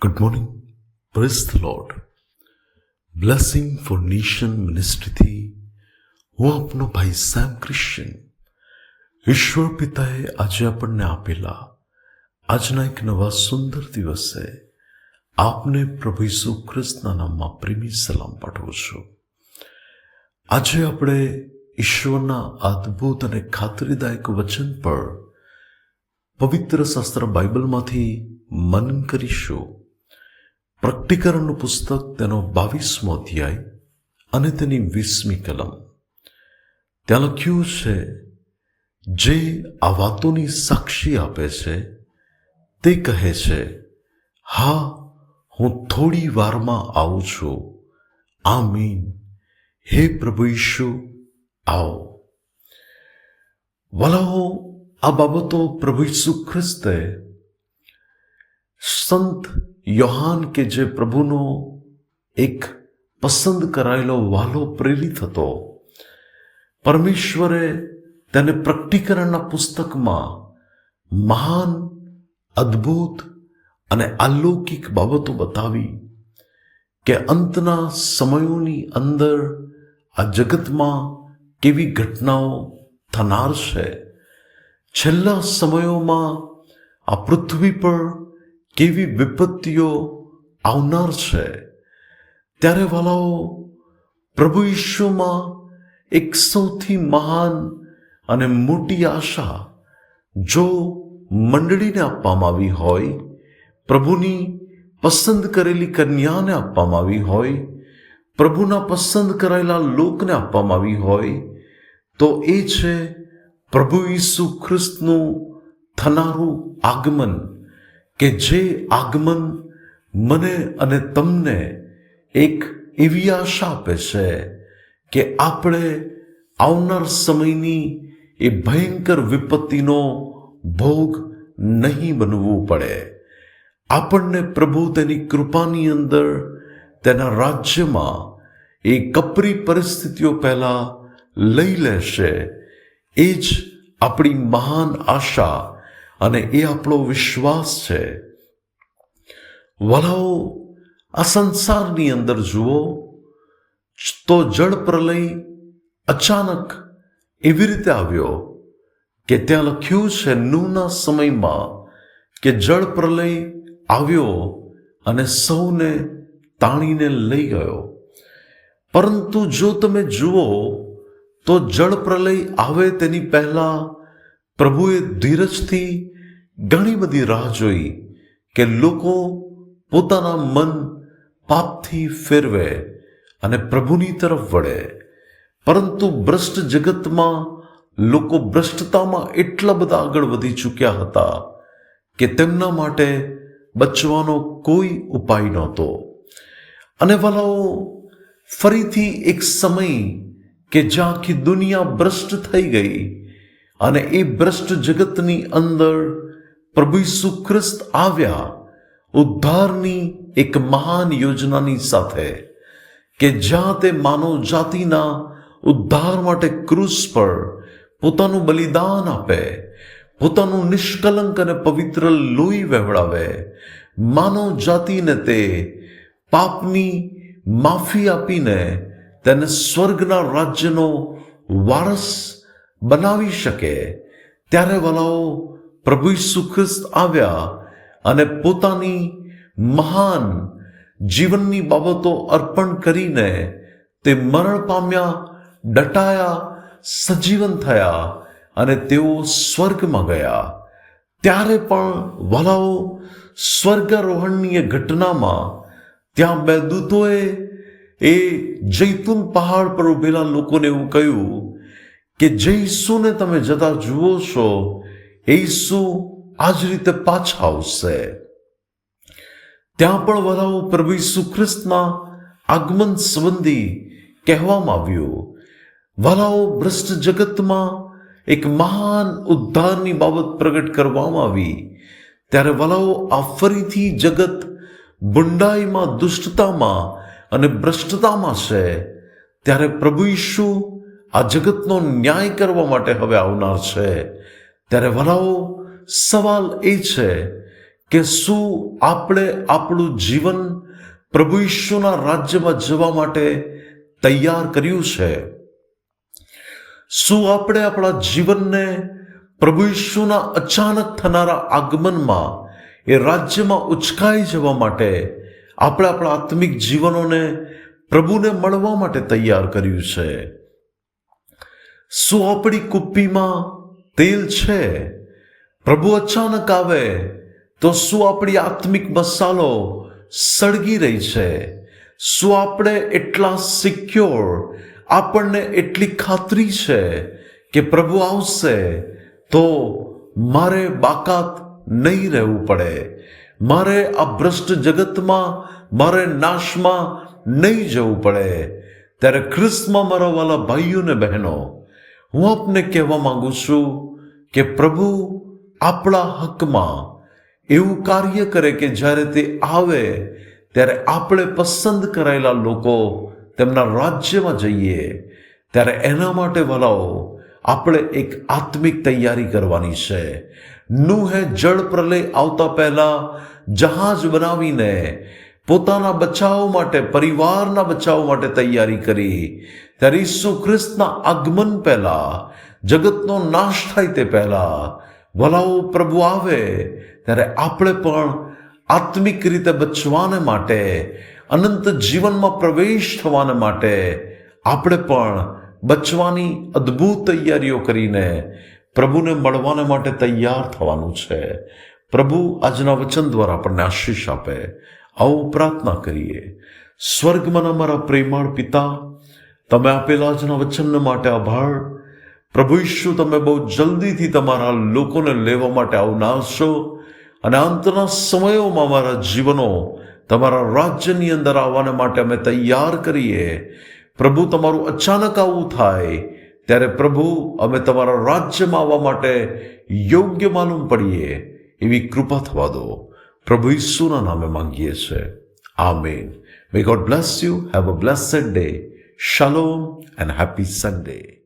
Good morning. Praise the Lord. Blessing for nation મિનિસ્ટ્રીથી હું આપનો ભાઈ સેમ ક્રિશ્ચન. ઈશ્વર પિતાએ આજે આપણને આપેલા આજના એક નવા સુંદર દિવસે આપને પ્રભુ ઈસુ ખ્રિસ્તના નામમાં પ્રેમી સલામ પાઠવું છું. આજે આપણે ઈશ્વરના અદ્ભુત અને ખાતરીદાયક વચન પર પવિત્ર શાસ્ત્ર બાઇબલમાંથી મનન કરીશું. પ્રકટીકરણનું પુસ્તક તેનો 22મો અધ્યાય અને તેની 20મી કલમ. ત્યાં લખ્યું છે, જે આ વાતોની સાક્ષી આપે છે તે કહે છે, હા, હું થોડી વારમાં આવું છું. આમીન. હે પ્રભુ ઈશુ, આવો. વલાઓ, આ બાબતો પ્રભુ ઈસુ ખ્રિસ્તે સંત યોહાન કે જે પ્રભુનો એક પસંદ કરાયેલો વાલો પ્રેરિત હતો, પરમેશ્વરે તેને પ્રકટીકરણના પુસ્તકમાં મહાન, અદ્ભુત અને અલૌકિક બાબતો બતાવી કે અંતના સમયોની અંદર આ જગતમાં કેવી ઘટનાઓ થનાર છે, છેલ્લા સમયોમાં આ પૃથ્વી પર કેવી વિપત્તિઓ આવનાર છે. ત્યારે વાલાઓ, પ્રભુ ઈશુમાં એક સૌથી મહાન અને મોટી આશા જો મંડળીને આપવામાં આવી હોય, પ્રભુની પસંદ કરેલી કન્યાને આપવામાં આવી હોય, પ્રભુના પસંદ કરાયેલા લોકને આપવામાં આવી હોય, તો એ છે પ્રભુ ઈસુ ખ્રિસ્તનું થનારું આગમન, કે જે આગમન મને અને તમને એક એવી આશા આપે છે કે આપણે આવનાર સમયની એ ભયંકર વિપત્તિનો ભોગ નહીં બનવું પડે. આપણને પ્રભુ તેની કૃપાની અંદર તેના રાજ્યમાં એ કપરી પરિસ્થિતિઓ પહેલા લઈ લેશે. એ જ આપણી મહાન આશા અને એ આપણો વિશ્વાસ છે. વલાઓ, આ સંસારની અંદર જુઓ તો જળ પ્રલય અચાનક એવી રીતે આવ્યો કે ત્યાં લખ્યું છે, નૂહના સમયમાં કે જળ પ્રલય આવ્યો અને સૌને તાણીને લઈ ગયો. પરંતુ જો તમે જુઓ તો જળ પ્રલય આવે તેની પહેલા પ્રભુએ ધીરજથી ઘણી બધી રાહ જોઈ કે લોકો પોતાના મન પાપથી ફેરવે અને પ્રભુની તરફ વળે. પરંતુ ભ્રષ્ટ જગતમાં લોકો ભ્રષ્ટતામાં એટલા બધા આગળ વધી ચૂક્યા હતા કે તેમના માટે બચવાનો કોઈ ઉપાય નહોતો. અને વાલાઓ, ફરીથી એક સમય કે જ્યાં આખી દુનિયા ભ્રષ્ટ થઈ ગઈ અને એ ભ્રષ્ટ જગતની અંદર પ્રભુ ઈસુ ખ્રિસ્ત આવ્યા ઉદ્ધારની એક મહાન યોજનાની સાથે, કે જ્યાં તે માનવ જાતિના ઉદ્ધાર માટે ક્રૂસ પર પોતાનું બલિદાન આપે, પોતાનું નિષ્કલંક અને પવિત્ર લોહી વહેવડાવે, માનવ જાતિને તે પાપની માફી આપીને તેને સ્વર્ગના રાજ્યનો વારસ બનાવી શકે. ત્યારે વાલાઓ, પ્રભુ ઈસુ ખ્રિસ્ત આવ્યા અને પોતાની મહાન જીવનની બાબતો અર્પણ કરીને તે મરણ પામ્યા, દટાયા, સજીવન થયા અને તેઓ સ્વર્ગમાં ગયા. ત્યારે પણ વાલાઓ, સ્વર્ગારોહણની એ ઘટનામાં ત્યાં બે દૂતોએ એ જૈતુન પહાડ પર ઉભેલા લોકોને એવું કહ્યું કે જે ઈસુને તમે જતા જુઓ છો, એ ઈસુ આ જ રીતે પાછા આવશે. ત્યાં પણ વલાઓ, પ્રભુ ઈસુ ખ્રિસ્તના આગમન સંબંધી કહેવામાં આવ્યું. વલાઓ, ભ્રષ્ટ જગતમાં એક મહાન ઉદ્ધારની બાબત પ્રગટ કરવામાં આવી. ત્યારે વલાઓ, આ ફરીથી જગત બુંડાઈમાં, દુષ્ટતામાં અને ભ્રષ્ટતામાં છે. ત્યારે પ્રભુ ઈસુ આ જગતનો ન્યાય કરવા માટે હવે આવનાર છે. ત્યારે વલાઓ, સવાલ એ છે કે શું આપણે આપણું જીવન પ્રભુ ઈશુના રાજ્યમાં જવા માટે તૈયાર કર્યું છે? શું આપણે આપણા જીવનને પ્રભુ ઈશુના અચાનક થનારા આગમનમાં એ રાજ્યમાં ઉચકાઈ જવા માટે આપણે આપણા આત્મિક જીવનોને પ્રભુને મળવા માટે તૈયાર કર્યું છે? શું આપણી કુપ્પીમાં તેલ છે? પ્રભુ અચાનક આવે તો શું આપણી આત્મિક મસાલો સળગી રહી છે? શું આપણે એટલા સિક્યોર, આપણને એટલી ખાતરી છે કે પ્રભુ આવશે તો મારે બાકાત નહીં રહેવું પડે, મારે આ ભ્રષ્ટ જગતમાં, મારે નાશમાં નહીં જવું પડે? ત્યારે ખ્રિસ્તમાં મારા વાલા ભાઈઓ ને બહેનો, હું આપને કહેવા માંગુ છું કે પ્રભુ આપણા હકમાં એવું કાર્ય કરે કે જ્યારે તે આવે ત્યારે આપણે પસંદ કરાયેલા લોકો તેમના રાજ્યમાં જઈએ. ત્યારે એના માટે વાલાઓ આપણે એક આત્મિક તૈયારી કરવાની છે. નૂહે જળ પ્રલય આવતા પહેલા જહાજ બનાવીને પોતાના બચાવ માટે, પરિવારના બચાવ માટે તૈયારી કરી. ત્યારે ઈસુ ખ્રિસ્તના આગમન પહેલા, જગતનો નાશ થાય તે પહેલા વલાઓ પ્રભુ આવે ત્યારે આપણે પણ આત્મિક રીતે બચવાને માટે, અનંત જીવનમાં પ્રવેશ થવાને માટે આપણે પણ બચવાની અદ્ભુત તૈયારીઓ કરીને પ્રભુને મળવાને માટે તૈયાર થવાનું છે. પ્રભુ આજના વચન દ્વારા આપણને આશીષ આપે. આવો પ્રાર્થના કરીએ. સ્વર્ગમાં અમારા પ્રેમાળ પિતા, તમે આપેલા આજના વચન માટે આભાર. પ્રભુ ઈશુ, તમે બહુ જલ્દીથી તમારા લોકોને લેવા માટે આવનાર છો અને અંતના સમયોમાં અમારા જીવનો તમારા રાજ્યની અંદર આવવાને માટે અમે તૈયાર કરીએ. પ્રભુ, તમારું અચાનક આવું થાય ત્યારે પ્રભુ અમે તમારા રાજ્યમાં આવવા માટે યોગ્ય માલુમ પડીએ એવી કૃપા થવા દો. પ્રભુ ઈસુના નામે માંગીએ છીએ. આમીન. May God bless you. Have a blessed day. Shalom and happy Sunday.